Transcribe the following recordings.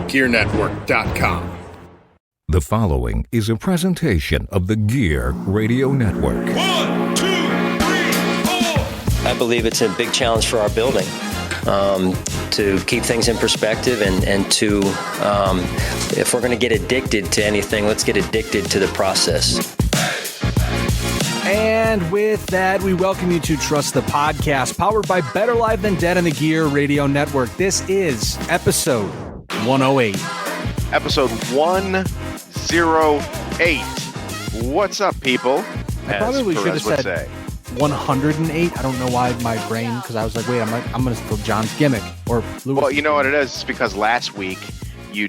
GearNetwork.com. The following is a presentation of the Gear Radio Network. 1, 2, 3, 4. I believe it's a big challenge for our building to keep things in perspective and to, if we're going to get addicted to anything, let's get addicted to the process. And with that, we welcome you to Trust the Podcast, powered by Better Live Than Dead on the Gear Radio Network. This is episode 108. Episode 108. What's up, people? I probably should have said 108. I don't know why my brain, because I was like, wait, I'm going to steal John's gimmick. Or Louis. Well, you know what it is? It's because last week you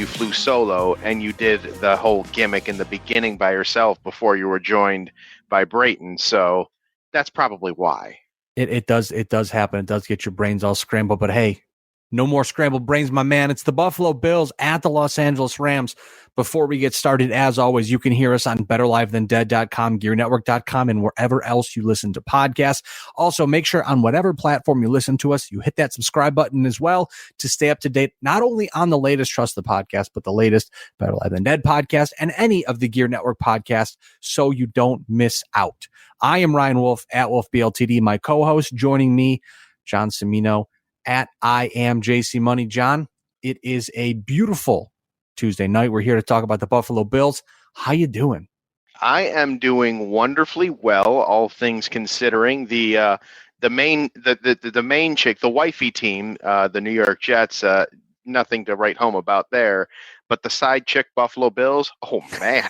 flew solo and you did the whole gimmick in the beginning by yourself before you were joined by Brayton. So that's probably why. It does happen. It does get your brains all scrambled, but hey, no more scrambled brains, my man. It's the Buffalo Bills at the Los Angeles Rams. Before we get started, as always, you can hear us on BetterLiveThanDead.com, GearNetwork.com, and wherever else you listen to podcasts. Also, make sure on whatever platform you listen to us, you hit that subscribe button as well to stay up to date, not only on the latest Trust the Podcast, but the latest Better Live Than Dead podcast and any of the Gear Network podcasts so you don't miss out. I am Ryan Wolfe at WolfeBLTD, my co-host. Joining me, John Cimino at I Am JC Money. John, it is a beautiful Tuesday night. We're here to talk about the Buffalo Bills. How you doing? I am doing wonderfully well, all things considering. The main chick, the wifey team, the New York Jets, nothing to write home about there. But the side chick, Buffalo Bills, oh man.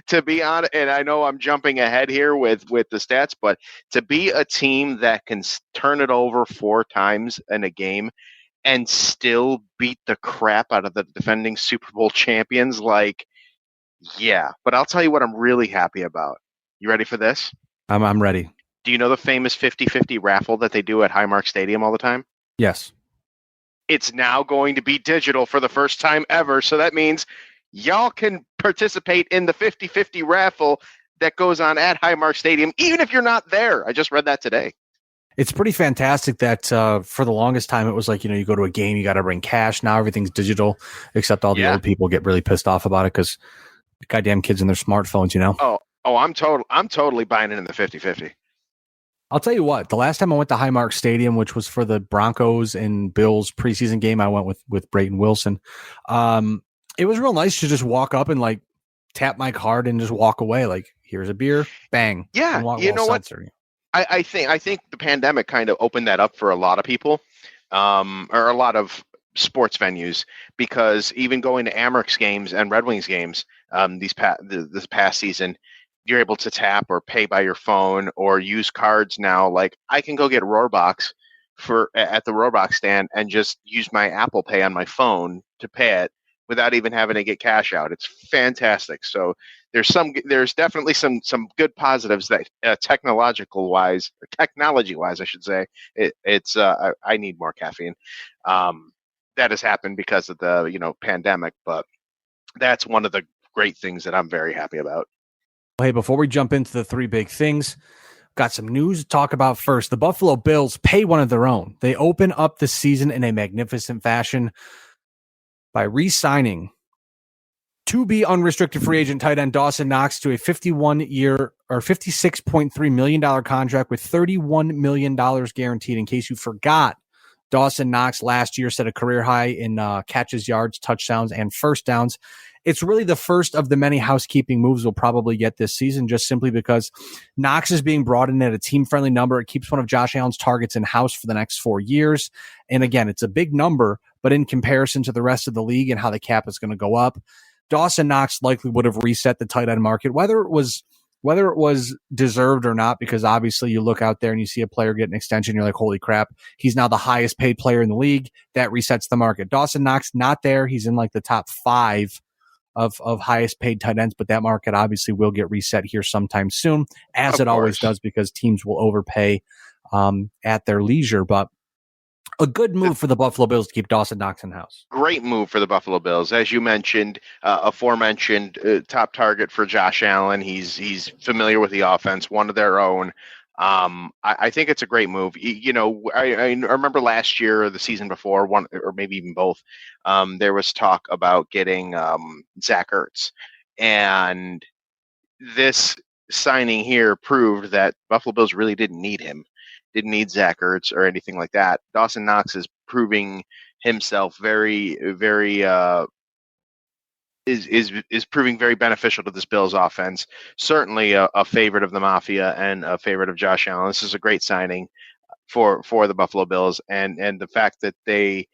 to be honest, and I know I'm jumping ahead here with the stats, but to be a team that can turn it over 4 times in a game and still beat the crap out of the defending Super Bowl champions, like, yeah. But I'll tell you what I'm really happy about. You ready for this? I'm ready. Do you know the famous 50-50 raffle that they do at Highmark Stadium all the time? Yes. It's now going to be digital for the first time ever. So that means y'all can participate in the 50-50 raffle that goes on at Highmark Stadium, even if you're not there. I just read that today. It's pretty fantastic that for the longest time, it was like, you go to a game, you got to bring cash. Now everything's digital, except all the old people get really pissed off about it because goddamn kids and their smartphones, Oh, I'm totally buying it in the 50-50. I'll tell you what, the last time I went to Highmark Stadium, which was for the Broncos and Bills preseason game, I went with Brayton Wilson. It was real nice to just walk up and like tap my card and just walk away. Like, here's a beer, bang. Yeah, you know what? I think the pandemic kind of opened that up for a lot of people, or a lot of sports venues, because even going to Amerks games and Red Wings games this past season, you're able to tap or pay by your phone or use cards now. Like, I can go get Roarbox at the Roarbox stand and just use my Apple Pay on my phone to pay it without even having to get cash out. It's fantastic. So there's definitely some good positives that technology wise, I should say. I need more caffeine. That has happened because of the pandemic, but that's one of the great things that I'm very happy about. Hey, before we jump into the 3 big things, got some news to talk about first. The Buffalo Bills pay one of their own. They open up the season in a magnificent fashion by re-signing to-be unrestricted free agent tight end Dawson Knox to a 51-year or $56.3 million contract with $31 million guaranteed. In case you forgot, Dawson Knox last year set a career high in catches, yards, touchdowns, and first downs. It's really the first of the many housekeeping moves we'll probably get this season, just simply because Knox is being brought in at a team-friendly number. It keeps one of Josh Allen's targets in-house for the next 4 years. And again, it's a big number, but in comparison to the rest of the league and how the cap is going to go up, Dawson Knox likely would have reset the tight end market, whether it was deserved or not, because obviously you look out there and you see a player get an extension, you're like, holy crap, he's now the highest paid player in the league. That resets the market. Dawson Knox, not there. He's in like the top 5 of highest paid tight ends, but that market obviously will get reset here sometime soon, as it always does, because teams will overpay at their leisure. But a good move for the Buffalo Bills to keep Dawson Knox in-house. Great move for the Buffalo Bills. As you mentioned, aforementioned top target for Josh Allen. He's familiar with the offense, one of their own. I think it's a great move. I remember last year or the season before, one or maybe even both, there was talk about getting Zach Ertz, and this signing here proved that Buffalo Bills really didn't need him, didn't need Zach Ertz or anything like that. Dawson Knox is proving himself very, very is proving very beneficial to this Bills offense. Certainly a favorite of the Mafia and a favorite of Josh Allen. This is a great signing for the Buffalo Bills, and the fact that they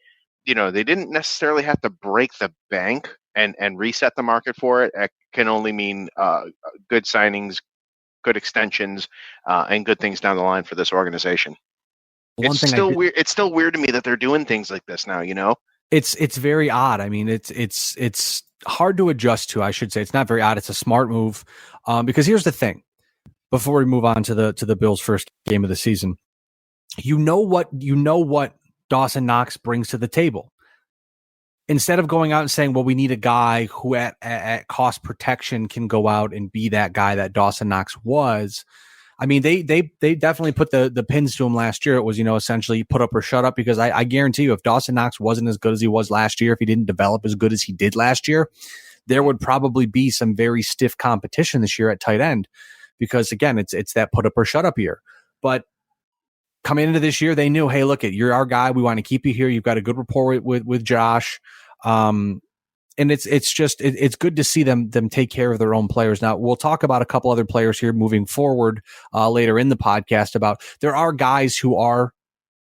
didn't necessarily have to break the bank and reset the market for it. It can only mean good signings, good extensions, and good things down the line for this organization. It's still weird. It's still weird to me that they're doing things like this now. It's very odd. I mean, it's hard to adjust to. I should say it's not very odd. It's a smart move, because here's the thing. Before we move on to the Bills' first game of the season, you know what Dawson Knox brings to the table. Instead of going out and saying, well, we need a guy who at cost protection can go out and be that guy that Dawson Knox was. I mean, they definitely put the pins to him last year. It was, essentially put up or shut up, because I guarantee you, if Dawson Knox wasn't as good as he was last year, if he didn't develop as good as he did last year, there would probably be some very stiff competition this year at tight end, because again, it's that put up or shut up year. But coming into this year, they knew, hey, look, you're our guy. We want to keep you here. You've got a good rapport with Josh. And it's good to see them take care of their own players. Now, we'll talk about a couple other players here moving forward later in the podcast. About there are guys who are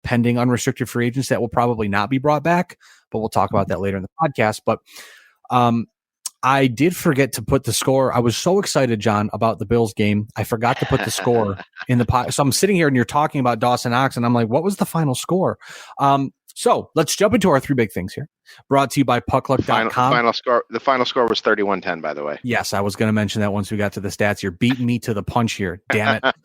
pending unrestricted free agents that will probably not be brought back, but we'll talk about that later in the podcast. But I did forget to put the score. I was so excited, John, about the Bills game. I forgot to put the score in the pod. So I'm sitting here and you're talking about Dawson Knox, and I'm like, what was the final score? So let's jump into our three big things here. Brought to you by puckluck.com. The final score was 31-10, by the way. Yes, I was going to mention that once we got to the stats. You're beating me to the punch here. Damn it.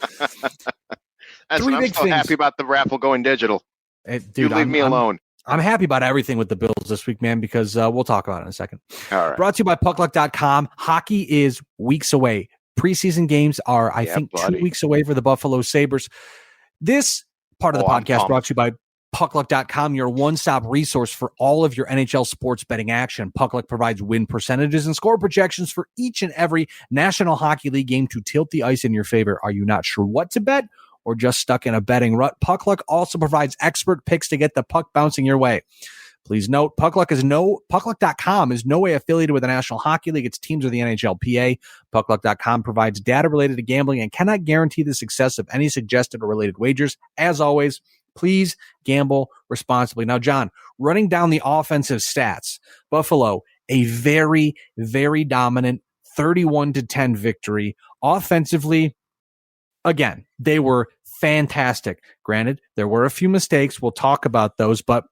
I'm so happy about the raffle going digital. Dude, you leave me alone. I'm happy about everything with the Bills this week, man, because we'll talk about it in a second. All right. Brought to you by puckluck.com. Hockey is weeks away. Preseason games are, I think, 2 weeks away for the Buffalo Sabres. This part of the podcast brought to you by puckluck.com, your one-stop resource for all of your NHL sports betting action. Puckluck provides win percentages and score projections for each and every National Hockey League game to tilt the ice in your favor. Are you not sure what to bet or just stuck in a betting rut? Puckluck also provides expert picks to get the puck bouncing your way. Please note, puckluck.com is no way affiliated with the National Hockey League. Its teams are the NHLPA. Puckluck.com provides data related to gambling and cannot guarantee the success of any suggested or related wagers. As always, please gamble responsibly. Now, John, running down the offensive stats, Buffalo, a very, very dominant 31-10 victory. Offensively, again, they were fantastic. Granted, there were a few mistakes. We'll talk about those, but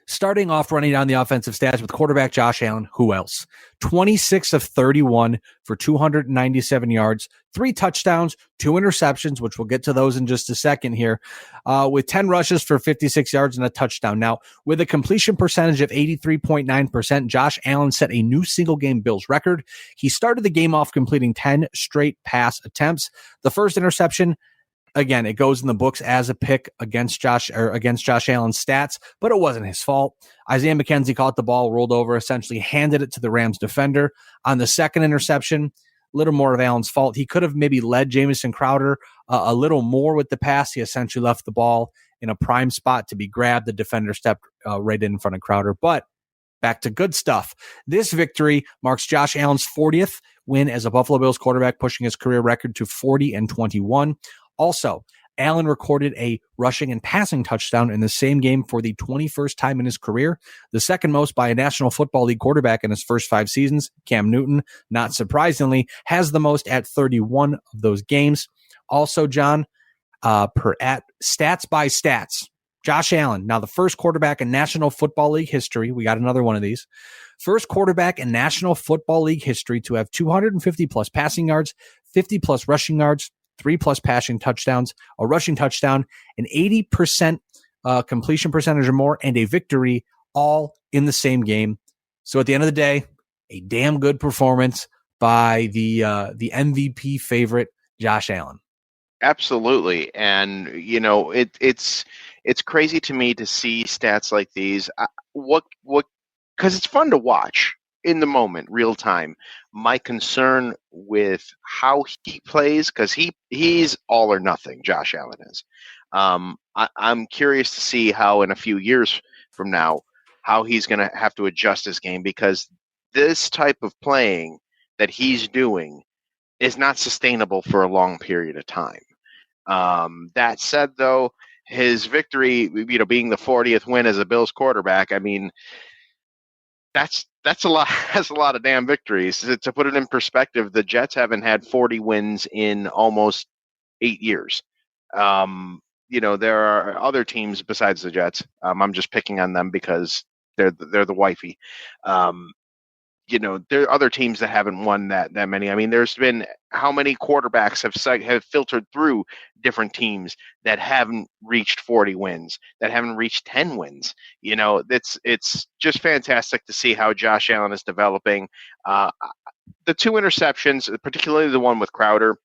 starting off running down the offensive stats with quarterback Josh Allen, who else? 26 of 31 for 297 yards, 3 touchdowns, 2 interceptions, which we'll get to those in just a second here, with 10 rushes for 56 yards and a touchdown. Now, with a completion percentage of 83.9%, Josh Allen set a new single-game Bills record. He started the game off completing 10 straight pass attempts. The first interception, again, it goes in the books as a pick against Josh Allen's stats, but it wasn't his fault. Isaiah McKenzie caught the ball, rolled over, essentially handed it to the Rams defender. On the second interception, a little more of Allen's fault. He could have maybe led Jamison Crowder a little more with the pass. He essentially left the ball in a prime spot to be grabbed. The defender stepped right in front of Crowder, but back to good stuff. This victory marks Josh Allen's 40th win as a Buffalo Bills quarterback, pushing his career record to 40-21. Also, Allen recorded a rushing and passing touchdown in the same game for the 21st time in his career, the second most by a National Football League quarterback in his first 5 seasons. Cam Newton, not surprisingly, has the most at 31 of those games. Also, John, at Stats by Stats, Josh Allen, now the first quarterback in National Football League history. We got another one of these. First quarterback in National Football League history to have 250 plus passing yards, 50 plus rushing yards, 3 plus passing touchdowns, a rushing touchdown, an 80% completion percentage or more, and a victory, all in the same game. So at the end of the day, a damn good performance by the MVP favorite, Josh Allen. Absolutely. And, it's crazy to me to see stats like these. Because it's fun to watch in the moment, real time. My concern with how he plays, because he's all or nothing, Josh Allen is. I'm curious to see how in a few years from now, how he's going to have to adjust his game, because this type of playing that he's doing is not sustainable for a long period of time. That said, though, his victory, being the 40th win as a Bills quarterback, I mean, that's a lot. That's a lot of damn victories. To put it in perspective, the Jets haven't had 40 wins in almost 8 years. There are other teams besides the Jets. I'm just picking on them because they're the wifey. There are other teams that haven't won that many. I mean, there's been how many quarterbacks have filtered through different teams that haven't reached 40 wins, that haven't reached 10 wins. It's just fantastic to see how Josh Allen is developing. The 2 interceptions, particularly the one with Crowder,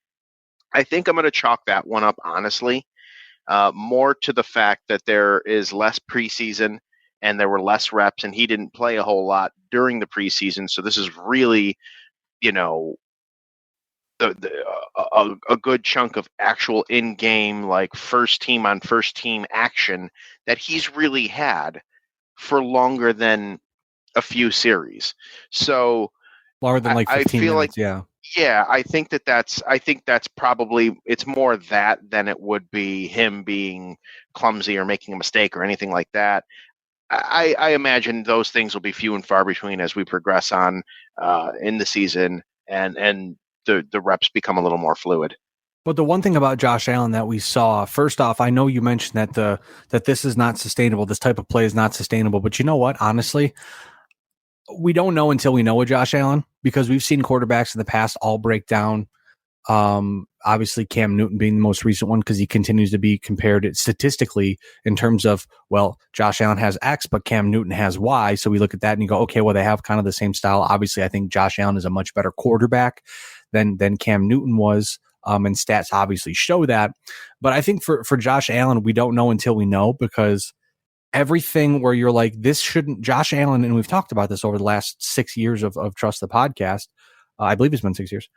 I think I'm going to chalk that one up, honestly, more to the fact that there is less preseason and there were less reps, and he didn't play a whole lot during the preseason. So this is really, a good chunk of actual in-game, like first team on first team action that he's really had for longer than a few series. So longer than like 15 minutes, yeah. Yeah, I think that's probably, it's more that than it would be him being clumsy or making a mistake or anything like that. I imagine those things will be few and far between as we progress on in the season and the reps become a little more fluid. But the one thing about Josh Allen that we saw, first off, I know you mentioned that this is not sustainable. This type of play is not sustainable. But you know what? Honestly, we don't know until we know with Josh Allen, because we've seen quarterbacks in the past all break down. Obviously Cam Newton being the most recent one, because he continues to be compared statistically in terms of, well, Josh Allen has X, but Cam Newton has Y. So we look at that and you go, okay, well, they have kind of the same style. Obviously, I think Josh Allen is a much better quarterback than Cam Newton was. And stats obviously show that. But I think for Josh Allen, we don't know until we know, because everything where you're like, this shouldn't, Josh Allen, and we've talked about this over the last 6 years of Trust the Podcast. I believe it's been 6 years.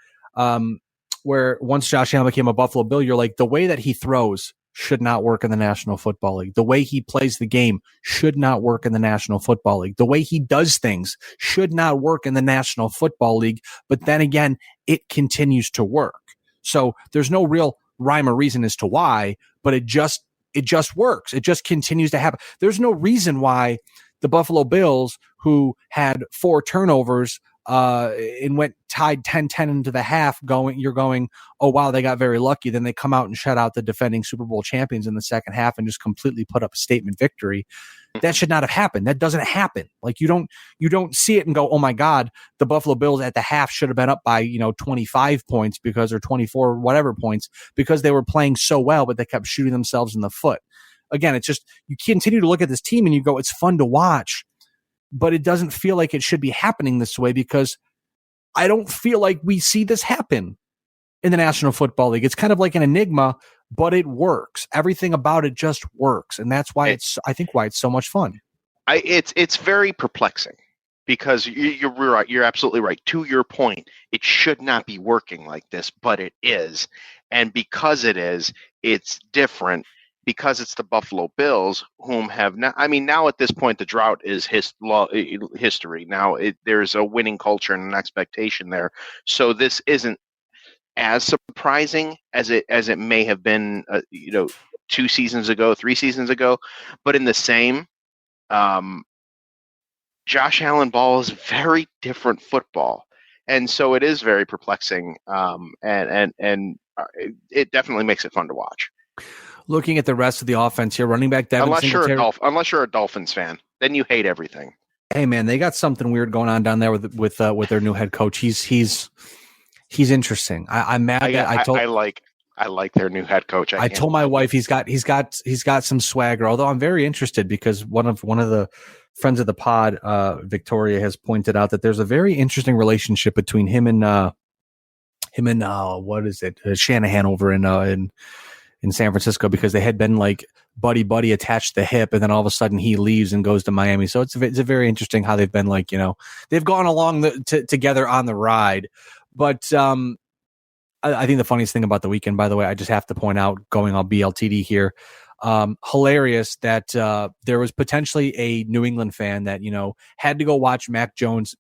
Where once Josh Allen became a Buffalo Bill, you're like, the way that he throws should not work in the National Football League. The way he plays the game should not work in the National Football League. The way he does things should not work in the National Football League. But then again, it continues to work. So there's no real rhyme or reason as to why, but it just works. It just continues to happen. There's no reason why the Buffalo Bills, who had 4 turnovers, and went tied 10-10 into the half, you're going, oh, wow, they got very lucky. Then they come out and shut out the defending Super Bowl champions in the second half and just completely put up a statement victory. That should not have happened. That doesn't happen. Like, you don't see it and go, oh my God, the Buffalo Bills at the half should have been up by, 25 points or 24, whatever points, because they were playing so well, but they kept shooting themselves in the foot. Again, it's just, you continue to look at this team and you go, it's fun to watch, but it doesn't feel like it should be happening this way, because I don't feel like we see this happen in the National Football League. It's kind of like an enigma, but it works. Everything about it just works. And that's why I think why it's so much fun. It's very perplexing, because you're right. You're absolutely right. To your point, it should not be working like this, but it is. And because it is, it's different. Because it's the Buffalo Bills, whom have not, I mean, now at this point, the drought is history. Now there's a winning culture and an expectation there. So this isn't as surprising as it may have been, 2 seasons ago, 3 seasons ago. But in the same, Josh Allen ball is very different football. And so it is very perplexing. And it definitely makes it fun to watch. Looking at the rest of the offense here, running back Devin Singletary. Unless you're a Dolphins fan, then you hate everything. Hey man, they got something weird going on down there with their new head coach. He's interesting. I'm mad that I like their new head coach. I told my wife he's got some swagger. Although I'm very interested, because one of the friends of the pod, Victoria, has pointed out that there's a very interesting relationship between him and him and what is it, Shanahan over in San Francisco, because they had been like buddy attached to the hip, and then all of a sudden he leaves and goes to Miami. So it's a very interesting how they've been like, they've gone along together on the ride. But I think the funniest thing about the weekend, by the way, I just have to point out, going on BLTD here, hilarious that there was potentially a New England fan that had to go watch Mac Jones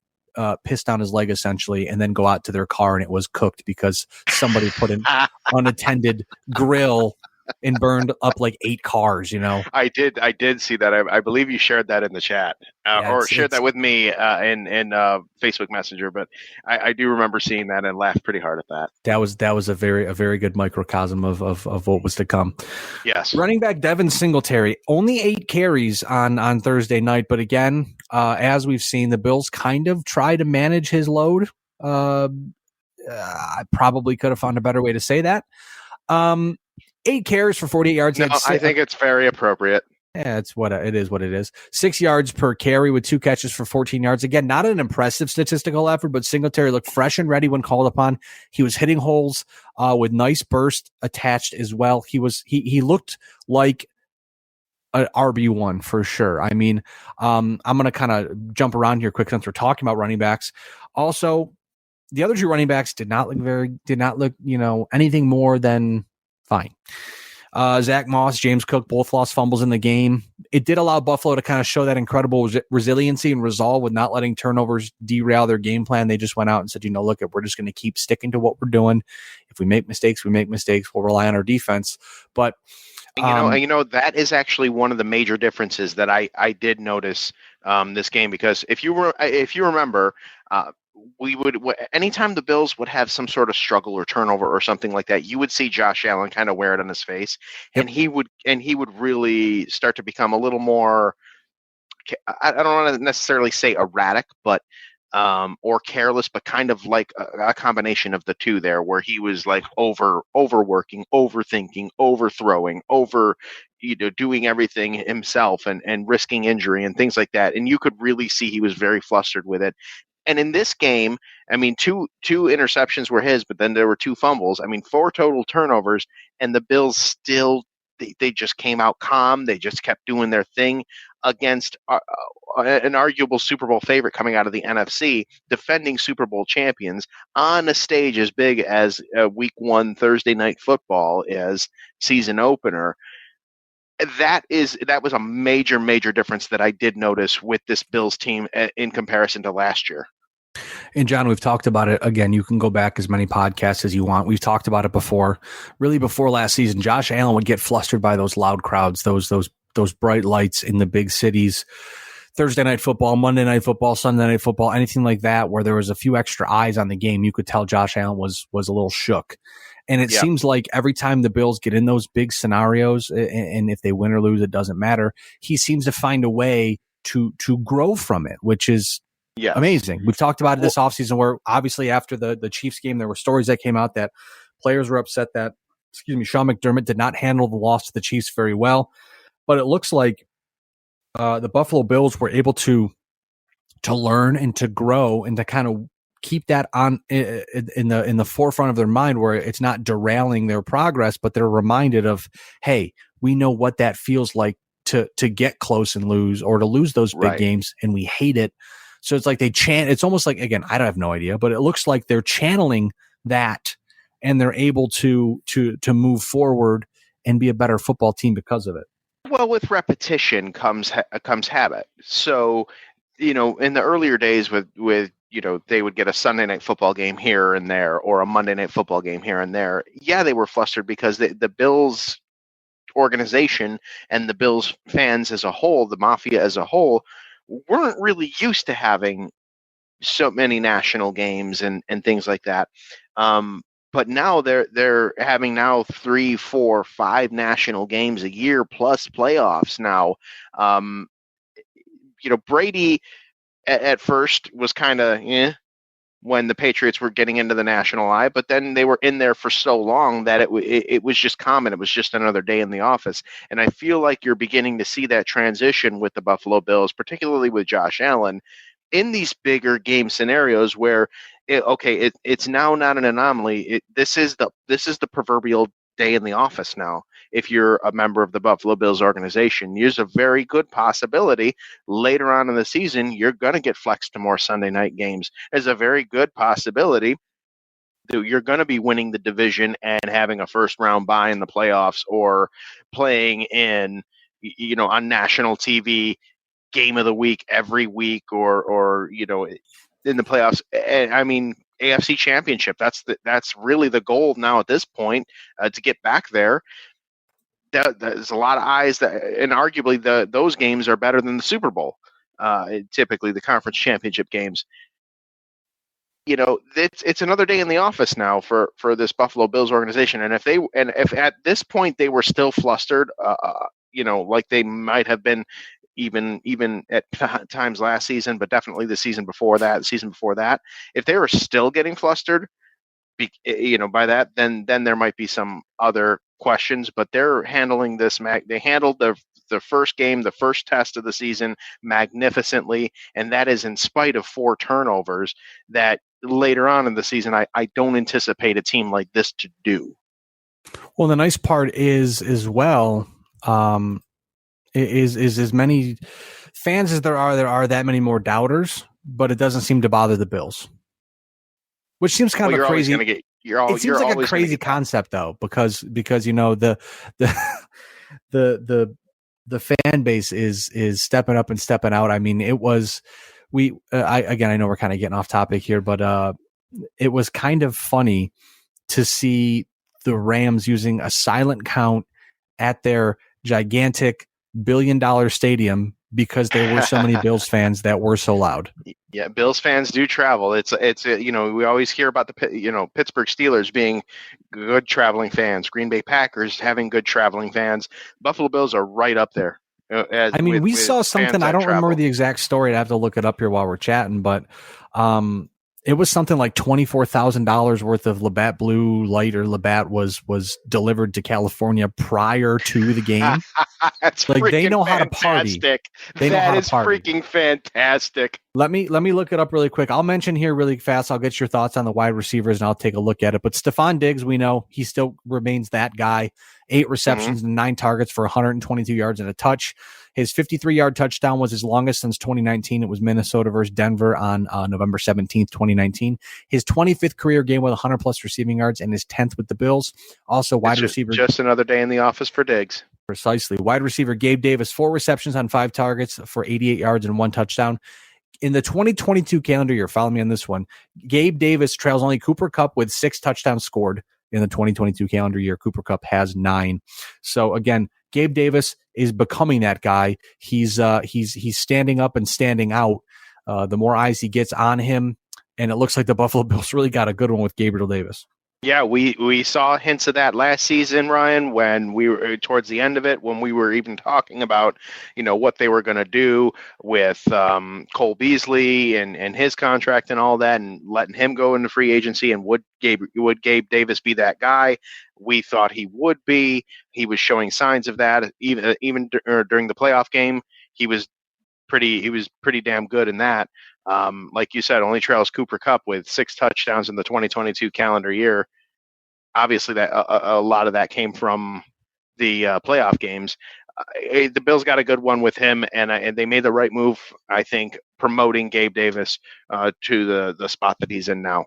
pissed on his leg essentially, and then go out to their car and it was cooked because somebody put an unattended grill and burned up like 8 cars. I did see that. I believe you shared that in the chat, or shared that with me in Facebook Messenger. But I do remember seeing that and laughed pretty hard at that. That was a very good microcosm of what was to come. Yes. Running back Devin Singletary, only 8 carries on Thursday night, but again, as we've seen, the Bills kind of try to manage his load. I probably could have found a better way to say that. 8 carries for 48 yards. No, I think it's very appropriate. Yeah, it's what it is. 6 yards per carry with 2 catches for 14 yards. Again, not an impressive statistical effort, but Singletary looked fresh and ready when called upon. He was hitting holes with nice burst attached as well. He looked like an RB1 for sure. I mean, I'm going to kind of jump around here quick since we're talking about running backs. Also, the other 2 running backs did not look anything more than fine. Zach Moss, James Cook, both lost fumbles in the game. It did allow Buffalo to kind of show that incredible resiliency and resolve with not letting turnovers derail their game plan. They just went out and said, look, we're just going to keep sticking to what we're doing. If we make mistakes, we make mistakes. We'll rely on our defense. But that is actually one of the major differences that I did notice this game, because if you remember, we would, anytime the Bills would have some sort of struggle or turnover or something like that, you would see Josh Allen kind of wear it on his face, and he would really start to become a little more, I don't want to necessarily say erratic, but or careless, but kind of like a combination of the two there, where he was like overworking, overthinking, overthrowing, doing everything himself and risking injury and things like that. And you could really see he was very flustered with it. And in this game, I mean, two interceptions were his, but then there were 2 fumbles. I mean, 4 total turnovers, and the Bills still, they just came out calm. They just kept doing their thing against an arguable Super Bowl favorite coming out of the NFC, defending Super Bowl champions on a stage as big as Week 1 Thursday Night Football as season opener. That was a major difference that I did notice with this Bills team in comparison to last year. And John, we've talked about it again. You can go back as many podcasts as you want. We've talked about it before. Really, before last season, Josh Allen would get flustered by those loud crowds, those bright lights in the big cities. Thursday night football, Monday night football, Sunday night football, anything like that, where there was a few extra eyes on the game, you could tell Josh Allen was a little shook. And it seems like every time the Bills get in those big scenarios, and if they win or lose, it doesn't matter, he seems to find a way to grow from it, which is amazing. We've talked about it this offseason, where obviously after the Chiefs game, there were stories that came out that players were upset that, Sean McDermott did not handle the loss to the Chiefs very well. But it looks like the Buffalo Bills were able to learn and to grow and to kind of keep that on in the forefront of their mind, where it's not derailing their progress, but they're reminded of, hey, we know what that feels like to get close and lose, or to lose those big games, and we hate it. So it's like it's almost like, again, I don't have no idea, but it looks like they're channeling that, and they're able to move forward and be a better football team because of it. Well, with repetition comes habit. So, in the earlier days with they would get a Sunday night football game here and there, or a Monday night football game here and there. Yeah, they were flustered because the Bills organization and the Bills fans as a whole, the mafia as a whole, weren't really used to having so many national games and things like that. But now they're having 3, 4, 5 national games a year plus playoffs now. Brady at first was kind of when the Patriots were getting into the national eye, but then they were in there for so long that it was just common. It was just another day in the office. And I feel like you're beginning to see that transition with the Buffalo Bills, particularly with Josh Allen, in these bigger game scenarios where it's now not an anomaly. This is the proverbial day in the office now. If you're a member of the Buffalo Bills organization, there's a very good possibility later on in the season you're going to get flexed to more Sunday night games. There's a very good possibility that you're going to be winning the division and having a first round bye in the playoffs, or playing in, on national TV, game of the week every week, or in the playoffs. And I mean, AFC Championship. That's really the goal now at this point, to get back there. There's a lot of eyes and arguably those games are better than the Super Bowl. Typically, the conference championship games. It's another day in the office now for this Buffalo Bills organization. And if at this point they were still flustered, like they might have been even at times last season, but definitely the season before that, if they were still getting flustered, by that, then there might be some other questions. But they're handling this. They handled the first game, the first test of the season, magnificently, and that is in spite of 4 turnovers that later on in the season I don't anticipate a team like this to do. Well, the nice part is as well, is as many fans as there are that many more doubters, but it doesn't seem to bother the Bills, which seems kind of a crazy. It seems like a crazy concept though, because the fan base is stepping up and stepping out. I mean, it was I know we're kind of getting off topic here, but it was kind of funny to see the Rams using a silent count at their gigantic $1 billion stadium because there were so many Bills fans that were so loud. Yeah, Bills fans do travel. It's we always hear about the Pittsburgh Steelers being good traveling fans, Green Bay Packers having good traveling fans. Buffalo Bills are right up there. We saw something. I don't remember the exact story. I have to look it up here while we're chatting, but it was something like $24,000 worth of Labatt Blue Light or Labatt was delivered to California prior to the game. That's like they know fantastic. How to party. That is freaking fantastic. Let me look it up really quick. I'll mention here really fast. I'll get your thoughts on the wide receivers and I'll take a look at it. But Stephon Diggs, we know he still remains that guy. 8 receptions and 9 targets for 122 yards and a touch. His 53-yard touchdown was his longest since 2019. It was Minnesota versus Denver on November 17th, 2019. His 25th career game with 100-plus receiving yards and his 10th with the Bills. Also, wide receiver. Just another day in the office for Diggs. Precisely. Wide receiver Gabe Davis, 4 receptions on 5 targets for 88 yards and 1 touchdown. In the 2022 calendar year, follow me on this one, Gabe Davis trails only Cooper Kupp with 6 touchdowns scored. In the 2022 calendar year, Cooper Kupp has 9. So again, Gabe Davis is becoming that guy. He's standing up and standing out. The more eyes he gets on him, and it looks like the Buffalo Bills really got a good one with Gabriel Davis. Yeah, we saw hints of that last season, Ryan, when we were towards the end of it, when we were even talking about, what they were going to do with Cole Beasley and his contract and all that, and letting him go into free agency. And would Gabe Davis be that guy? We thought he would be. He was showing signs of that. Even during the playoff game, he was pretty damn good in that. Like you said, only trails Cooper Kupp with 6 touchdowns in the 2022 calendar year. Obviously, that a lot of that came from the playoff games. The Bills got a good one with him, and they made the right move, I think, promoting Gabe Davis to the spot that he's in now.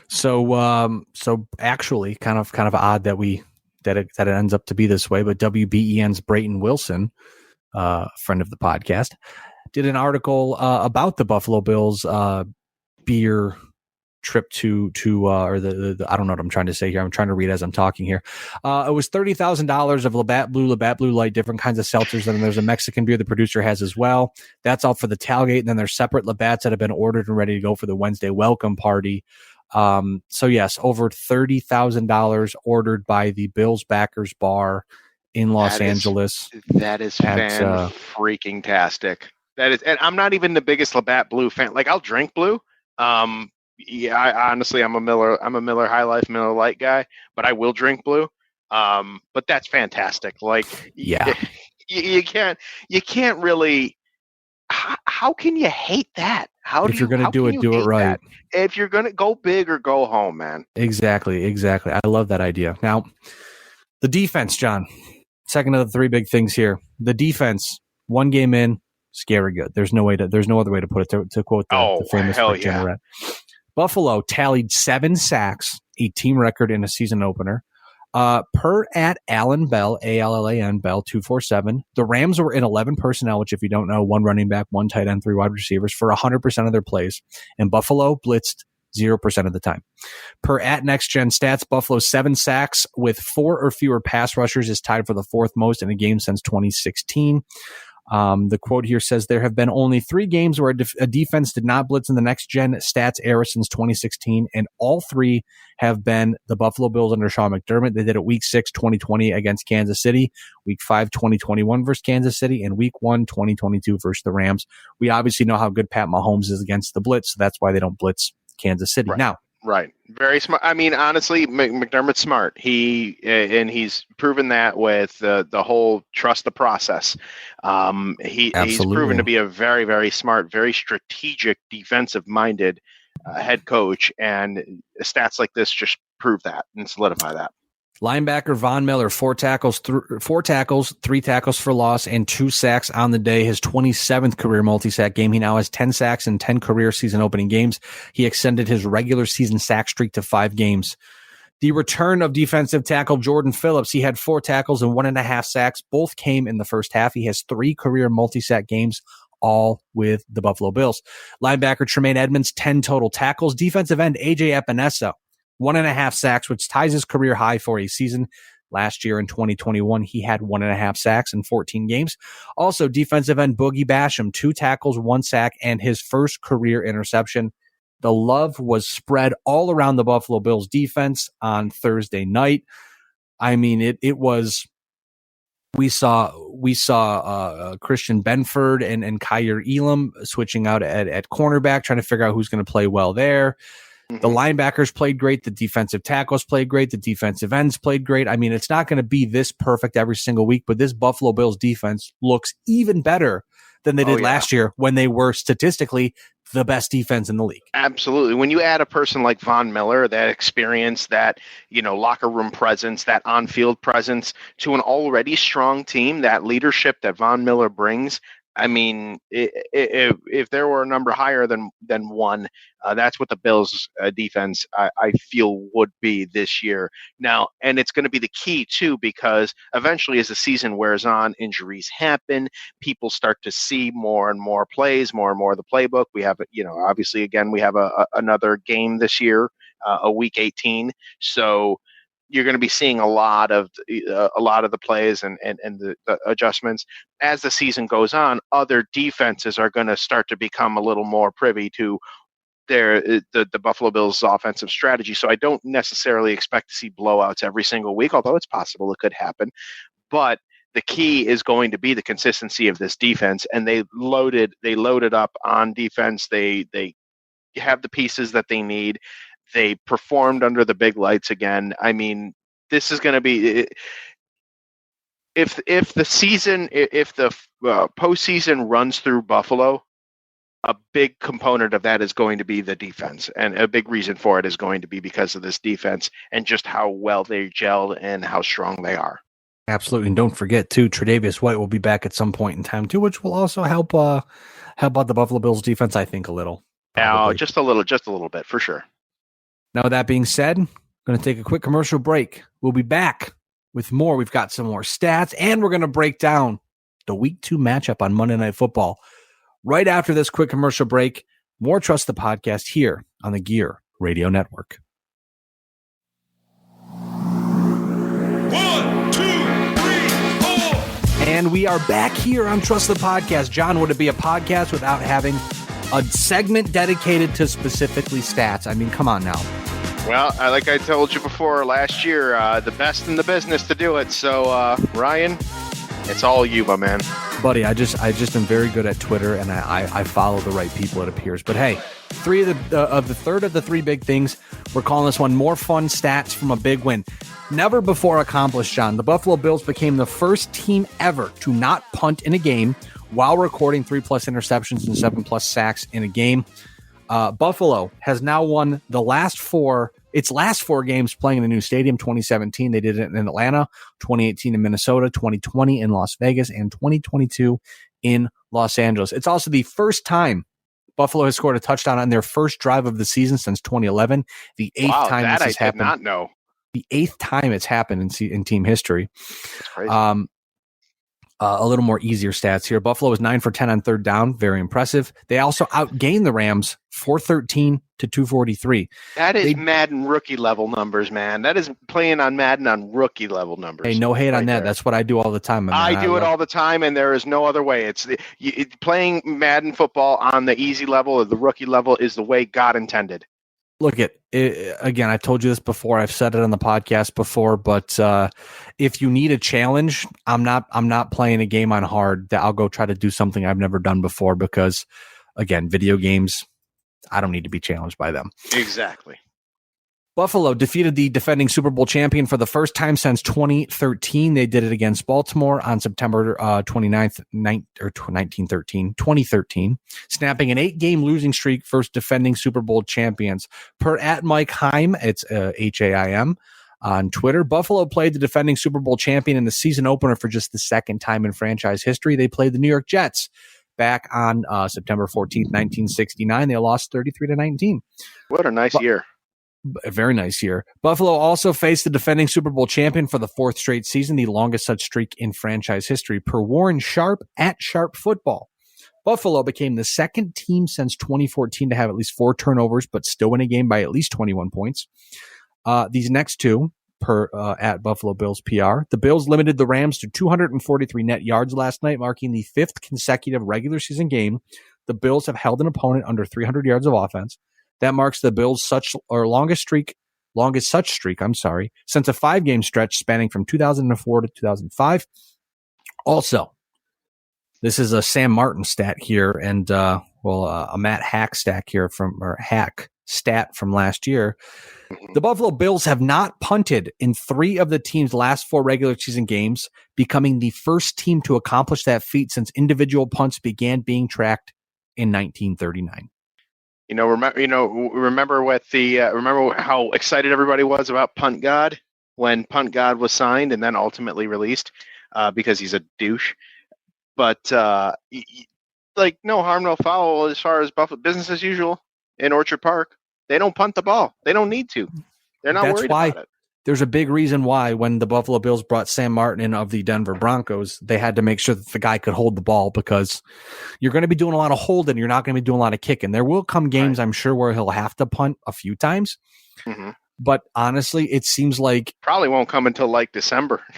So actually, kind of odd that it ends up to be this way. But WBEN's Brayton Wilson, friend of the podcast, did an article about the Buffalo Bills beer trip to or the I don't know what I'm trying to say here. I'm trying to read as I'm talking here. It was $30,000 of Labatt Blue Light, different kinds of seltzers, and there's a Mexican beer the producer has as well. That's all for the tailgate, and then there's separate Labatts that have been ordered and ready to go for the Wednesday welcome party. So yes, over $30,000 ordered by the Bills Backers Bar in Los Angeles. That is freaking tastic. That is, and I'm not even the biggest Labatt Blue fan. Like, I'll drink blue. Honestly, I'm a Miller High Life, Miller Lite guy, but I will drink blue. But that's fantastic. Like, yeah, you can't really. How can you hate that? If you're going to do it, do it right. If you're going to go big or go home, man. Exactly. I love that idea. Now, the defense, John, second of the three big things here. The defense, one game in, scary good. There's no other way to put it, to quote the famous Rick Jeanneret. Buffalo tallied 7 sacks, a team record in a season opener. Per at Allen Bell, ALLAN Bell 247. The Rams were in 11 personnel, which if you don't know, 1 running back, 1 tight end, 3 wide receivers for 100% of their plays. And Buffalo blitzed 0% of the time. Per at Next Gen Stats, Buffalo 7 sacks with 4 or fewer pass rushers is tied for the 4th most in a game since 2016. The quote here says there have been only 3 games where a defense did not blitz in the Next Gen Stats era since 2016, and all 3 have been the Buffalo Bills under Sean McDermott. They did it week 6, 2020 against Kansas City, week 5, 2021 versus Kansas City, and week 1, 2022 versus the Rams. We obviously know how good Pat Mahomes is against the blitz, so that's why they don't blitz Kansas City. Right. Now, right. Very smart. I mean, honestly, McDermott's smart. He's proven that with the whole trust the process. He's proven to be a very, very smart, very strategic, defensive-minded head coach, and stats like this just prove that and solidify that. linebacker Von Miller, 4 tackles, 3 tackles for loss, and 2 sacks on the day. His 27th career multi-sack game. He now has 10 sacks in 10 career season opening games. He extended his regular season sack streak to 5 games. The return of defensive tackle Jordan Phillips. He had 4 tackles and 1.5 sacks. Both came in the first half. He has 3 career multi-sack games, all with the Buffalo Bills. Linebacker Tremaine Edmonds, 10 total tackles. Defensive end AJ Epinesa, 1.5 sacks, which ties his career high for a season. Last year in 2021, he had 1.5 sacks in 14 games. Also, defensive end Boogie Basham, 2 tackles, 1 sack, and his first career interception. The love was spread all around the Buffalo Bills defense on Thursday night. I mean, it was. We saw Christian Benford and Kyer Elam switching out at cornerback, trying to figure out who's going to play well there. The linebackers played great. The defensive tackles played great. The defensive ends played great. I mean, it's not going to be this perfect every single week, but this Buffalo Bills defense looks even better than they did last year when they were statistically the best defense in the league. Absolutely. When you add a person like Von Miller, that experience, that, locker room presence, that on-field presence to an already strong team, that leadership that Von Miller brings, I mean, if there were a number higher than 1, that's what the Bills' defense, I feel, would be this year. Now, and it's going to be the key, too, because eventually as the season wears on, injuries happen. People start to see more and more plays, more and more of the playbook. We have, obviously, again, we have another game this year, a week 18. So you're going to be seeing a lot of the plays and the adjustments as the season goes on. Other defenses are going to start to become a little more privy to the Buffalo Bills offensive strategy. So I don't necessarily expect to see blowouts every single week, although it's possible it could happen. But the key is going to be the consistency of this defense, and they loaded up on defense. They have the pieces that they need. They performed under the big lights again. I mean, this is going to be if the postseason runs through Buffalo, a big component of that is going to be the defense, and a big reason for it is going to be because of this defense and just how well they gelled and how strong they are. Absolutely, and don't forget too, Tre'Davious White will be back at some point in time too, which will also help out the Buffalo Bills defense, I think, a little. Probably. Just a little bit for sure. Now, with that being said, I'm going to take a quick commercial break. We'll be back with more. We've got some more stats, and we're going to break down the Week 2 matchup on Monday Night Football. Right after this quick commercial break, more Trust the Podcast here on the Gear Radio Network. 1, 2, 3, 4. And we are back here on Trust the Podcast. John, would it be a podcast without having a segment dedicated to specifically stats? I mean, come on now. Well, like I told you before last year, the best in the business to do it. So, Ryan, it's all you, my man. Buddy, I just am very good at Twitter, and I follow the right people, it appears. But hey, third of the 3 big things, we're calling this one More Fun Stats from a Big Win. Never before accomplished, John. The Buffalo Bills became the first team ever to not punt in a game, while recording 3+ interceptions and 7+ sacks in a game. Buffalo has now won its last four games playing in the new stadium. 2017, they did it in Atlanta, 2018 in Minnesota, 2020 in Las Vegas, and 2022 in Los Angeles. It's also the first time Buffalo has scored a touchdown on their first drive of the season since 2011. The eighth time this has happened. I did not know. The eighth time it's happened in team history. That's crazy. A little more easier stats here. Buffalo was 9 for 10 on third down. Very impressive. They also outgained the Rams 413 to 243. That is Madden rookie level numbers, man. That is playing on Madden on rookie level numbers. Hey, no hate on that. There. That's what I do all the time. I do it all the time, and there is no other way. It's playing Madden football on the easy level or the rookie level is the way God intended. Look at it, again. I've told you this before. I've said it on the podcast before. But if you need a challenge, I'm not playing a game on hard. That I'll go try to do something I've never done before because, again, video games. I don't need to be challenged by them. Exactly. Buffalo defeated the defending Super Bowl champion for the first time since 2013. They did it against Baltimore on September 29th, 2013, snapping an 8-game losing streak versus defending Super Bowl champions. Per @MikeHaim, it's Haim on Twitter. Buffalo played the defending Super Bowl champion in the season opener for just the second time in franchise history. They played the New York Jets back on September 14th, 1969. They lost 33-19. What a nice year. A very nice year. Buffalo also faced the defending Super Bowl champion for the fourth straight season, the longest such streak in franchise history. Per Warren Sharp at Sharp Football, Buffalo became the second team since 2014 to have at least 4 turnovers, but still win a game by at least 21 points. These next two, per at Buffalo Bills PR, the Bills limited the Rams to 243 net yards last night, marking the 5th consecutive regular season game the Bills have held an opponent under 300 yards of offense. That marks the Bills' longest such streak, since a 5-game stretch spanning from 2004 to 2005. Also, this is a Sam Martin stat here, and a Matt Hack stat here from last year. The Buffalo Bills have not punted in 3 of the team's last 4 regular season games, becoming the first team to accomplish that feat since individual punts began being tracked in 1939. Remember how excited everybody was about Punt God when Punt God was signed and then ultimately released because he's a douche. But no harm, no foul as far as Buffalo business as usual in Orchard Park. They don't punt the ball. They don't need to. They're not worried about it. There's a big reason why when the Buffalo Bills brought Sam Martin in of the Denver Broncos, they had to make sure that the guy could hold the ball because you're going to be doing a lot of holding. You're not going to be doing a lot of kicking. There will come games, I'm sure, where he'll have to punt a few times. Mm-hmm. But honestly, it seems like probably won't come until like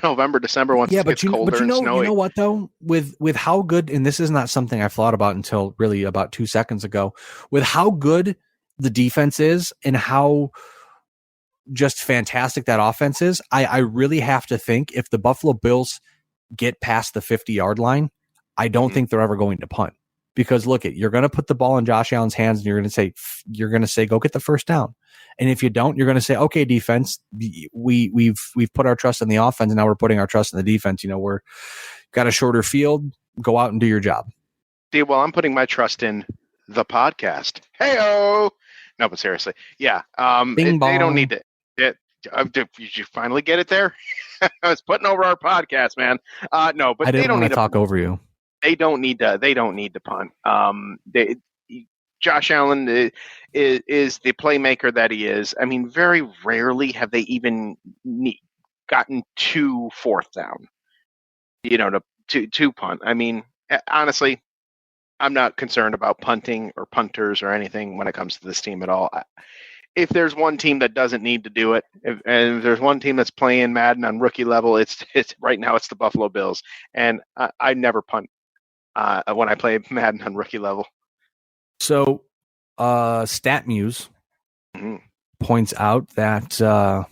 November, December once it gets colder and snowy. You know what though? With how good, and this is not something I've thought about until really about 2 seconds ago, with how good the defense is and how just fantastic that offense is, I really have to think if the Buffalo Bills get past the 50-yard line, I don't think they're ever going to punt. Because you're going to put the ball in Josh Allen's hands and you're going to say, go get the first down. And if you don't, you're going to say, okay, defense, we've put our trust in the offense and now we're putting our trust in the defense. We're got a shorter field, go out and do your job. See, well, I'm putting my trust in the podcast. Hey-o! No, but seriously. Yeah. They don't need to. Did you finally get it there? I was putting over our podcast, man. No, but I didn't want to talk over you. They don't need to punt. Josh Allen is the playmaker that he is. I mean, very rarely have they even gotten to 4th down, to punt. I mean, honestly, I'm not concerned about punting or punters or anything when it comes to this team at all. If there's one team that doesn't need to do it, and if there's one team that's playing Madden on rookie level, it's right now it's the Buffalo Bills, and I never punt when I play Madden on rookie level. So, StatMuse points out that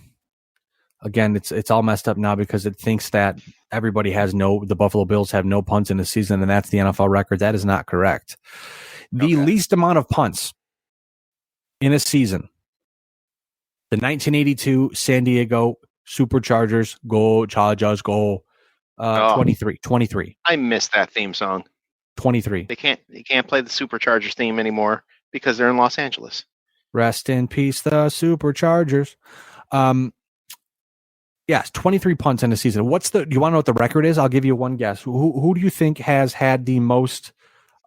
again, it's all messed up now because it thinks that the Buffalo Bills have no punts in the season, and that's the NFL record. That is not correct. The least amount of punts in a season. The 1982 San Diego Superchargers, go Chargers, go 23. I missed that theme song. 23. They can't play the Superchargers theme anymore because they're in Los Angeles. Rest in peace, the Superchargers. Yes, 23 punts in a season. Do you want to know what the record is? I'll give you one guess. Who do you think has had the most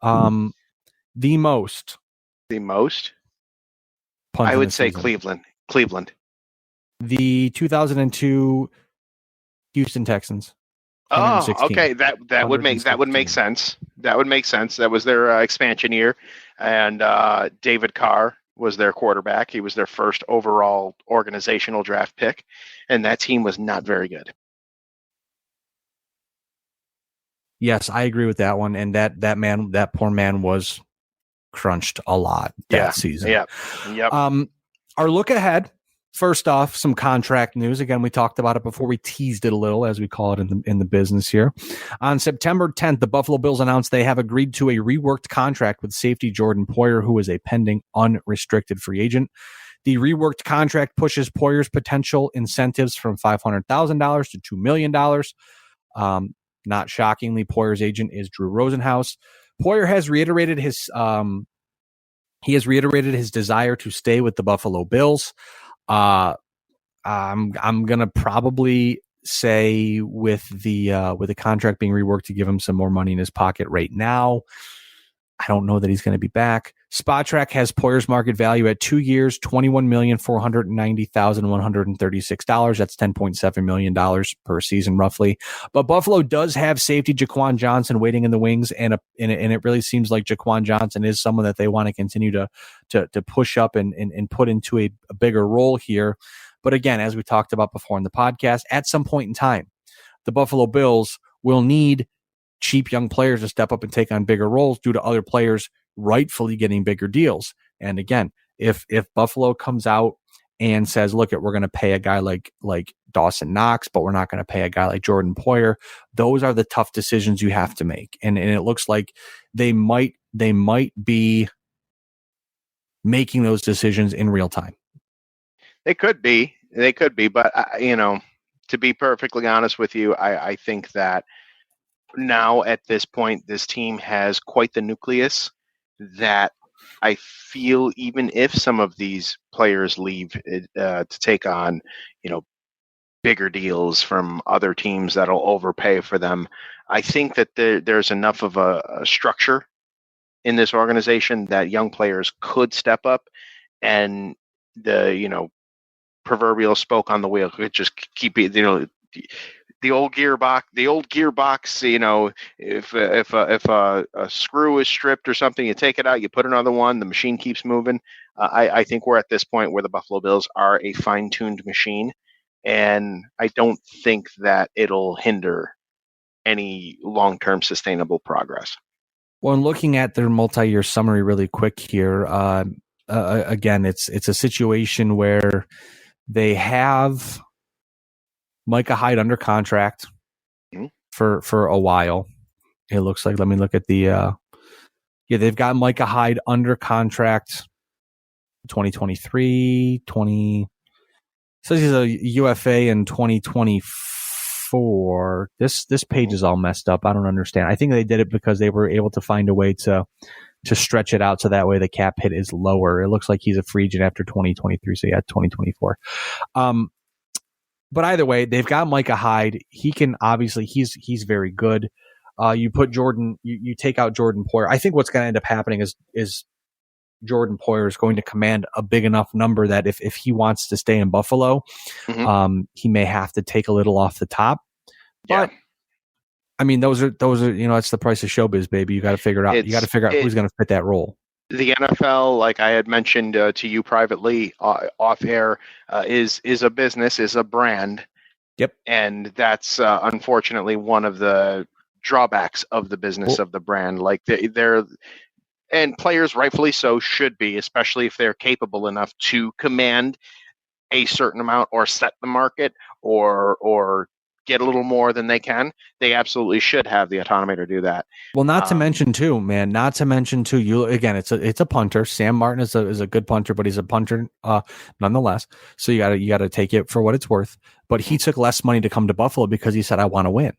punts I in would a say season? Cleveland. The 2002 Houston Texans. Oh, 116. okay. That would make sense. That would make sense. That was their expansion year, and David Carr was their quarterback. He was their first overall organizational draft pick, and that team was not very good. Yes, I agree with that one. And that poor man was crunched a lot that season. Yeah. Yep. Our look ahead. First off, some contract news. Again, we talked about it before. We teased it a little, as we call it in the business here. On September 10th, the Buffalo Bills announced they have agreed to a reworked contract with safety Jordan Poyer, who is a pending unrestricted free agent. The reworked contract pushes Poyer's potential incentives from $500,000 to $2 million. Not shockingly, Poyer's agent is Drew Rosenhaus. Poyer has reiterated his desire to stay with the Buffalo Bills. I'm gonna probably say with the contract being reworked to give him some more money in his pocket right now. I don't know that he's going to be back. SpotTrack has Poyer's market value at 2 years, $21,490,136. That's $10.7 million per season, roughly. But Buffalo does have safety Jaquan Johnson waiting in the wings, and it really seems like Jaquan Johnson is someone that they want to continue to push up and put into a bigger role here. But again, as we talked about before in the podcast, at some point in time, the Buffalo Bills will need cheap young players to step up and take on bigger roles due to other players rightfully getting bigger deals. And again, if Buffalo comes out and says, look, we're going to pay a guy like Dawson Knox, but we're not going to pay a guy like Jordan Poyer, those are the tough decisions you have to make. And it looks like they might be making those decisions in real time. They could be, but to be perfectly honest with you, I think that now at this point, this team has quite the nucleus that I feel even if some of these players leave to take on, bigger deals from other teams that'll overpay for them, I think that there's enough of a structure in this organization that young players could step up and the, proverbial spoke on the wheel could just keep it, the old gearbox, if a screw is stripped or something, you take it out, you put another one, the machine keeps moving. I think we're at this point where the Buffalo Bills are a fine-tuned machine, and I don't think that it'll hinder any long-term sustainable progress. Well, in looking at their multi-year summary really quick here, again, it's a situation where they have Micah Hyde under contract for a while. It looks like. Let me look at the. They've got Micah Hyde under contract. 2023, says he's a UFA in 2024. This page is all messed up. I don't understand. I think they did it because they were able to find a way to stretch it out so that way the cap hit is lower. It looks like he's a free agent after 2023, so 2024. But either way, they've got Micah Hyde. He can obviously he's very good. You put Jordan, you take out Jordan Poyer. I think what's going to end up happening is Jordan Poyer is going to command a big enough number that if he wants to stay in Buffalo, he may have to take a little off the top. But I mean, those are that's the price of showbiz, baby. You got to figure it out. You got to figure out who's going to fit that role. The NFL, like I had mentioned to you privately off air, is a business, is a brand. Yep. And that's unfortunately one of the drawbacks of the business of the brand. Like they're and players rightfully so should be, especially if they're capable enough to command a certain amount or set the market or get a little more than they can. They absolutely should have the autonomy to do that. Well, not to mention too, you again, it's a punter. Sam Martin is a good punter, but he's a punter nonetheless. So you gotta take it for what it's worth. But he took less money to come to Buffalo because he said, I want to win.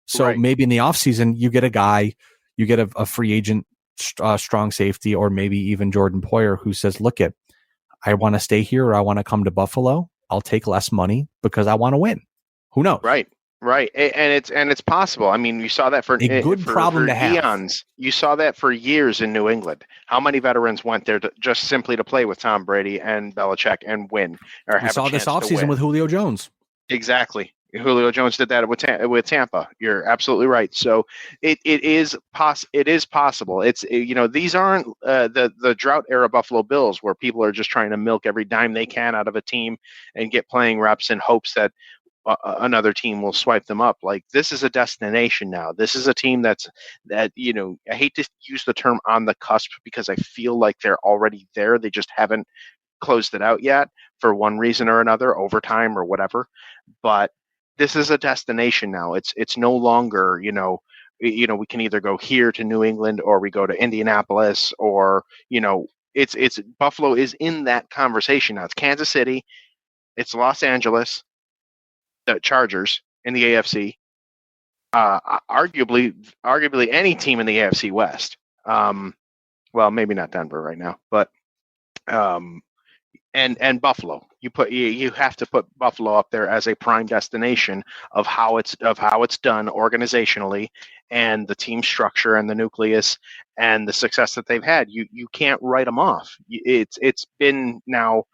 So maybe in the offseason, you get a guy, you get a free agent, strong safety, or maybe even Jordan Poyer, who says, look, I want to stay here or I want to come to Buffalo. I'll take less money because I want to win. Who knows? Right. And it's possible. I mean, you saw that for a good problem to have. eons. You saw that for years in New England. How many veterans went there just simply to play with Tom Brady and Belichick and win? Or we saw this offseason with Julio Jones. Exactly. Julio Jones did that with Tampa. You're absolutely right. So it is possible. It's these aren't the drought era Buffalo Bills where people are just trying to milk every dime they can out of a team and get playing reps in hopes that another team will swipe them up. Like, this is a destination now. This is a team that I hate to use the term on the cusp because I feel like they're already there. They just haven't closed it out yet for one reason or another, overtime or whatever. But this is a destination now. It's no longer, we can either go here to New England or we go to Indianapolis or, it's Buffalo is in that conversation now. It's Kansas City, it's Los Angeles, the Chargers in the AFC, arguably any team in the AFC West. Well, maybe not Denver right now, but and Buffalo. You have to put Buffalo up there as a prime destination of how it's done organizationally and the team structure and the nucleus and the success that they've had. You can't write them off. It's been now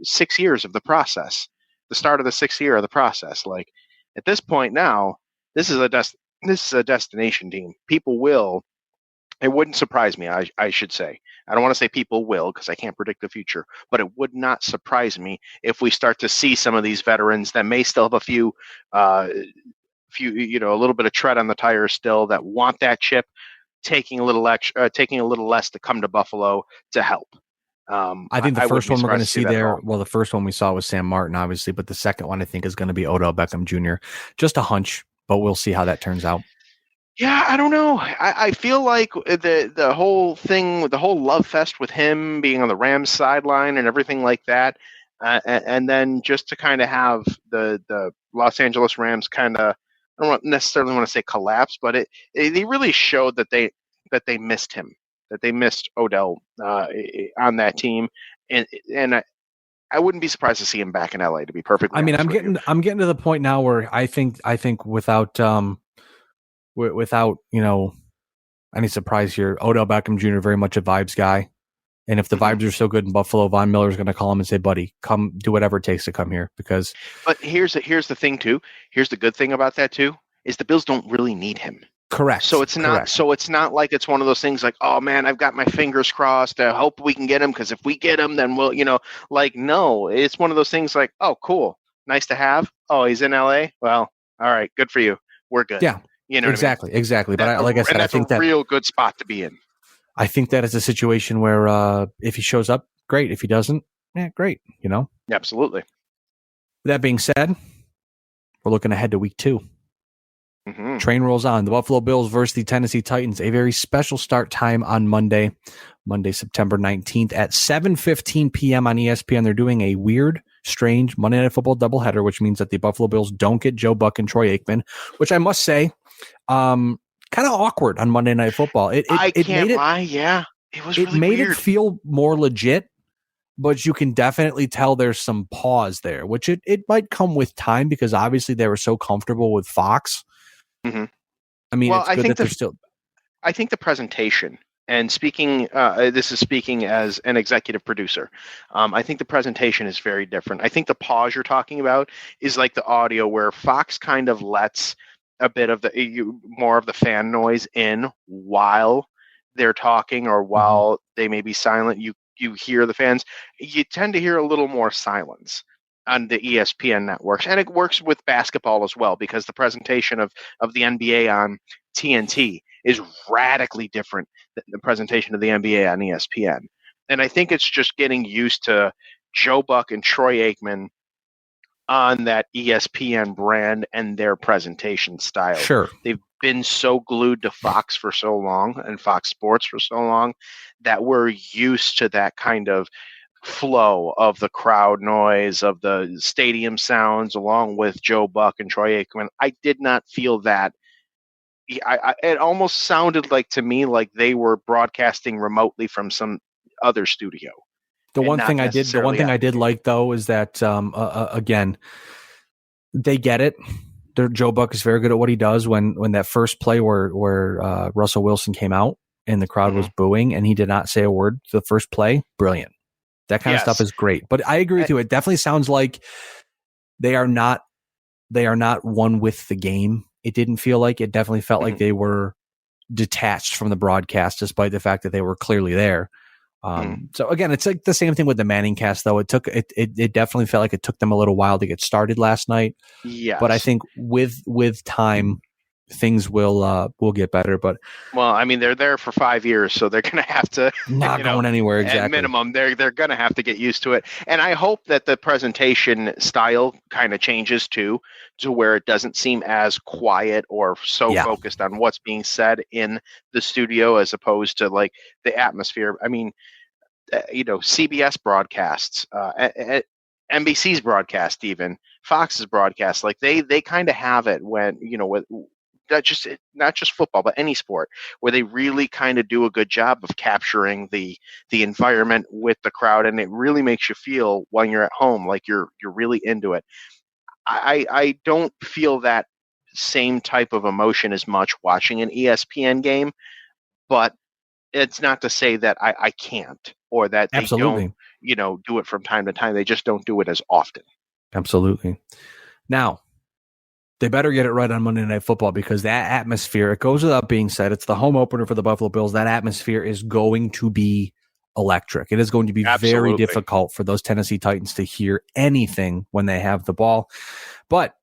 6 years of the process. The start of the 6th year of the process. Like, at this point now, this is a destination team. People will. It wouldn't surprise me. I should say. I don't want to say people will because I can't predict the future, but it would not surprise me if we start to see some of these veterans that may still have a little bit of tread on the tires still, that want that chip, taking a little less to come to Buffalo to help. I think the first one we're going to see there, well, the first one we saw was Sam Martin, obviously, but the second one I think is going to be Odell Beckham Jr. Just a hunch, but we'll see how that turns out. Yeah, I don't know. I feel like the whole thing, the whole love fest with him being on the Rams sideline and everything like that, and then just to kind of have the Los Angeles Rams kind of, I don't necessarily want to say collapse, but they really showed that they missed him. That they missed Odell on that team, and I wouldn't be surprised to see him back in LA. To be perfectly, I'm getting to the point now where I think without any surprise here, Odell Beckham Jr. very much a vibes guy, and if the vibes are so good in Buffalo, Von Miller is going to call him and say, "Buddy, come do whatever it takes to come here." Because, but here's the thing too. Here's the good thing about that too is the Bills don't really need him. Correct. So it's not like it's one of those things like, oh man, I've got my fingers crossed. I hope we can get him because if we get him, then we'll, no, it's one of those things like, oh, cool, nice to have. Oh, he's in LA. Well, all right, good for you. We're good. Yeah, exactly. But like I said, I think that's a real good spot to be in. I think that is a situation where if he shows up, great. If he doesn't, great. Absolutely. With that being said, we're looking ahead to week 2. Mm-hmm. Train rolls on. The Buffalo Bills versus the Tennessee Titans. A very special start time on Monday, September 19th at 7:15 p.m. on ESPN. They're doing a weird, strange Monday Night Football doubleheader, which means that the Buffalo Bills don't get Joe Buck and Troy Aikman, which I must say, kind of awkward on Monday Night Football. I can't lie. Yeah, it was. Really made weird. It feel more legit, but you can definitely tell there's some pause there, which it might come with time because obviously they were so comfortable with Fox. Mm-hmm. I mean, it's good that they're still. I think the presentation, and speaking, this is speaking as an executive producer, I think the presentation is very different. I think the pause you're talking about is like the audio where Fox kind of lets a bit of more of the fan noise in while they're talking or while they may be silent. You hear the fans. You tend to hear a little more silence on the ESPN networks, and it works with basketball as well because the presentation of the NBA on TNT is radically different than the presentation of the NBA on ESPN. And I think it's just getting used to Joe Buck and Troy Aikman on that ESPN brand and their presentation style. Sure. They've been so glued to Fox for so long and Fox Sports for so long that we're used to that kind of flow of the crowd noise, of the stadium sounds, along with Joe Buck and Troy Aikman. I did not feel that it almost sounded like to me like they were broadcasting remotely from some other studio. The and one not thing I did necessarily at the game. like though is that again, they get it. Joe Buck is very good at what he does. When that first play where Russell Wilson came out and the crowd was booing and he did not say a word the first play, brilliant. That kind of stuff is great. But I agree with you. It definitely sounds like they are not one with the game. It didn't feel like it. Definitely felt like they were detached from the broadcast, despite the fact that they were clearly there. So again, it's like the same thing with the Manning cast, though. It definitely felt like it took them a little while to get started last night. Yes. But I think with time, things will get better. But well, I mean, they're there for 5 years, so they're going to have to not going anywhere. Exactly. At minimum, they're going to have to get used to it. And I hope that the presentation style kind of changes too, to where it doesn't seem as quiet or so focused on what's being said in the studio as opposed to like the atmosphere. I mean, CBS broadcasts, NBC's broadcast, even Fox's broadcast, like they kind of have it when, with not just football, but any sport, where they really kind of do a good job of capturing the environment with the crowd, and it really makes you feel when you're at home like you're really into it. I don't feel that same type of emotion as much watching an ESPN game, but it's not to say that I can't, or that they don't, do it from time to time. They just don't do it as often. Absolutely. Now, they better get it right on Monday Night Football, because that atmosphere, it goes without being said, it's the home opener for the Buffalo Bills. That atmosphere is going to be electric. It is going to be very difficult for those Tennessee Titans to hear anything when they have the ball. But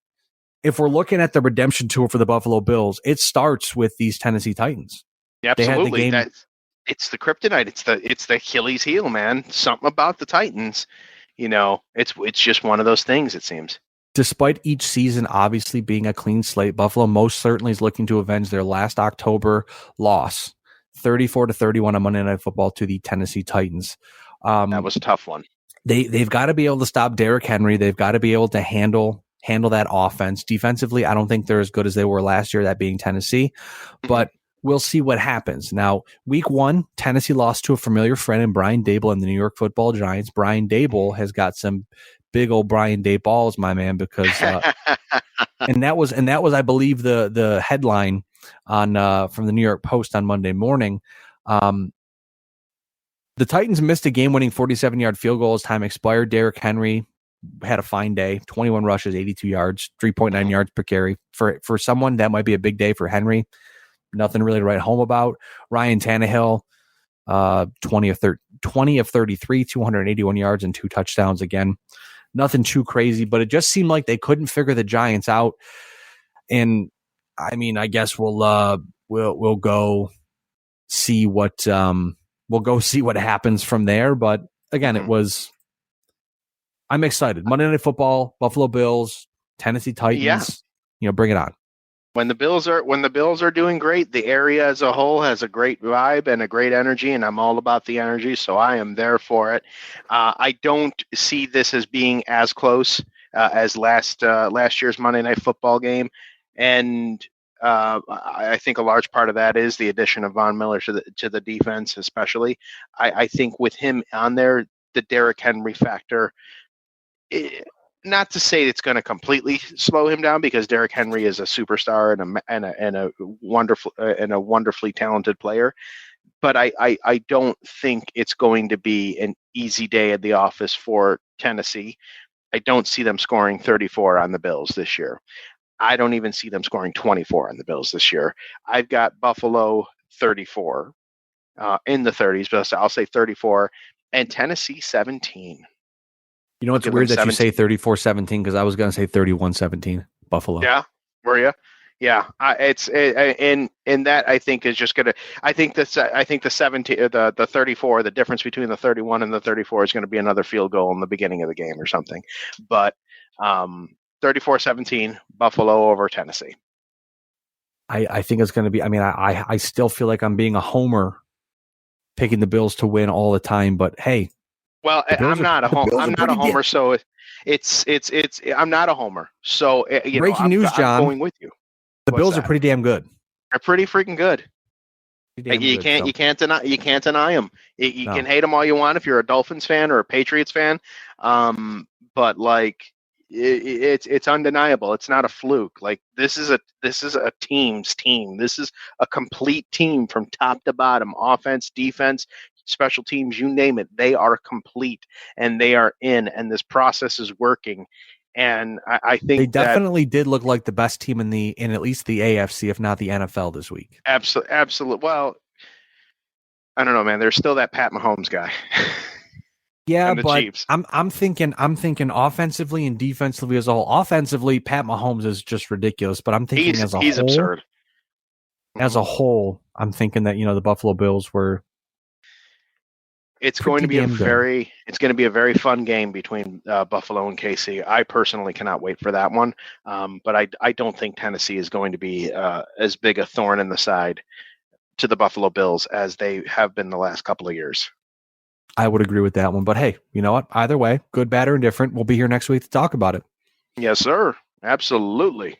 if we're looking at the redemption tour for the Buffalo Bills, it starts with these Tennessee Titans. Absolutely. It's the kryptonite. It's the Achilles heel, man. Something about the Titans. It's just one of those things, it seems. Despite each season obviously being a clean slate, Buffalo most certainly is looking to avenge their last October loss, 34-31 on Monday Night Football to the Tennessee Titans. That was a tough one. They've got to be able to stop Derrick Henry. They've got to be able to handle that offense. Defensively, I don't think they're as good as they were last year, that being Tennessee. But we'll see what happens. Now, week 1, Tennessee lost to a familiar friend in Brian Daboll and the New York Football Giants. Brian Daboll has got some big old Brian Day balls, my man, because and that was I believe the headline on from the New York Post on Monday morning. The Titans missed a game-winning 47-yard field goal as time expired. Derrick Henry had a fine day, 21 rushes, 82 yards, 3.9 yards per carry. For someone, that might be a big day for Henry. Nothing really to write home about. Ryan Tannehill, 20 of 33, 281 yards and 2 touchdowns. Again, nothing too crazy, but it just seemed like they couldn't figure the Giants out. And I mean, I guess we'll go see what happens from there. But again, I'm excited. Monday Night Football, Buffalo Bills, Tennessee Titans. Bring it on. When the Bills are doing great, the area as a whole has a great vibe and a great energy, and I'm all about the energy, so I am there for it. I don't see this as being as close as last year's Monday Night Football game, and I think a large part of that is the addition of Von Miller to the defense, especially. I think with him on there, the Derrick Henry factor. Not to say it's going to completely slow him down, because Derrick Henry is a superstar and a wonderfully talented player, but I don't think it's going to be an easy day at the office for Tennessee. I don't see them scoring 34 on the Bills this year. I don't even see them scoring 24 on the Bills this year. I've got Buffalo 34 in the 30s, but I'll say 34, and Tennessee 17. You know, it's weird that you say 34-17, because I was going to say 31-17, Buffalo. Yeah, were you? Yeah, it's in that I think is just going to. I think the 17, the 34, the difference between the 31 and the 34 is going to be another field goal in the beginning of the game or something. But 34-17, Buffalo over Tennessee. I think it's going to be. I mean, I still feel like I'm being a homer, picking the Bills to win all the time. But hey. Well, I'm not a homer, so it's I'm not a homer. So breaking news, John. I'm going with you. The Bills are pretty damn good. They're pretty freaking good. Damn You good, can't so. you can't deny them. You No. can hate them all you want if you're a Dolphins fan or a Patriots fan, but like it's undeniable. It's not a fluke. Like this is a team's team. This is a complete team from top to bottom, offense, defense, special teams, you name it. They are complete and they are in, and this process is working. And I think they definitely did look like the best team in at least the AFC, if not the NFL this week. Absolutely. Well, I don't know, man. There's still that Pat Mahomes guy. Yeah, and the but Chiefs. I'm thinking offensively and defensively as a whole. Offensively, Pat Mahomes is just ridiculous, but I'm thinking he's whole, absurd. As a whole, I'm thinking that the Buffalo Bills were. It's going to be a very fun game between Buffalo and KC. I personally cannot wait for that one, but I don't think Tennessee is going to be as big a thorn in the side to the Buffalo Bills as they have been the last couple of years. I would agree with that one, but hey, you know what? Either way, good, bad, or indifferent, we'll be here next week to talk about it. Yes, sir. Absolutely.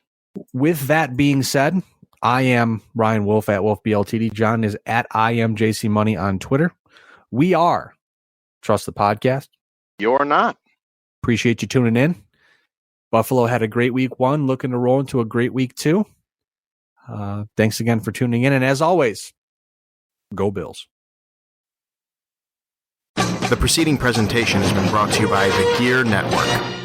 With that being said, I am Ryan Wolfe at WolfeBLTD. John is at IamJCMoney on Twitter. We are Trust the Podcast. You're not. Appreciate you tuning in. Buffalo had a great week 1, looking to roll into a great week 2. Thanks again for tuning in. And as always, go Bills. The preceding presentation has been brought to you by the Gear Network.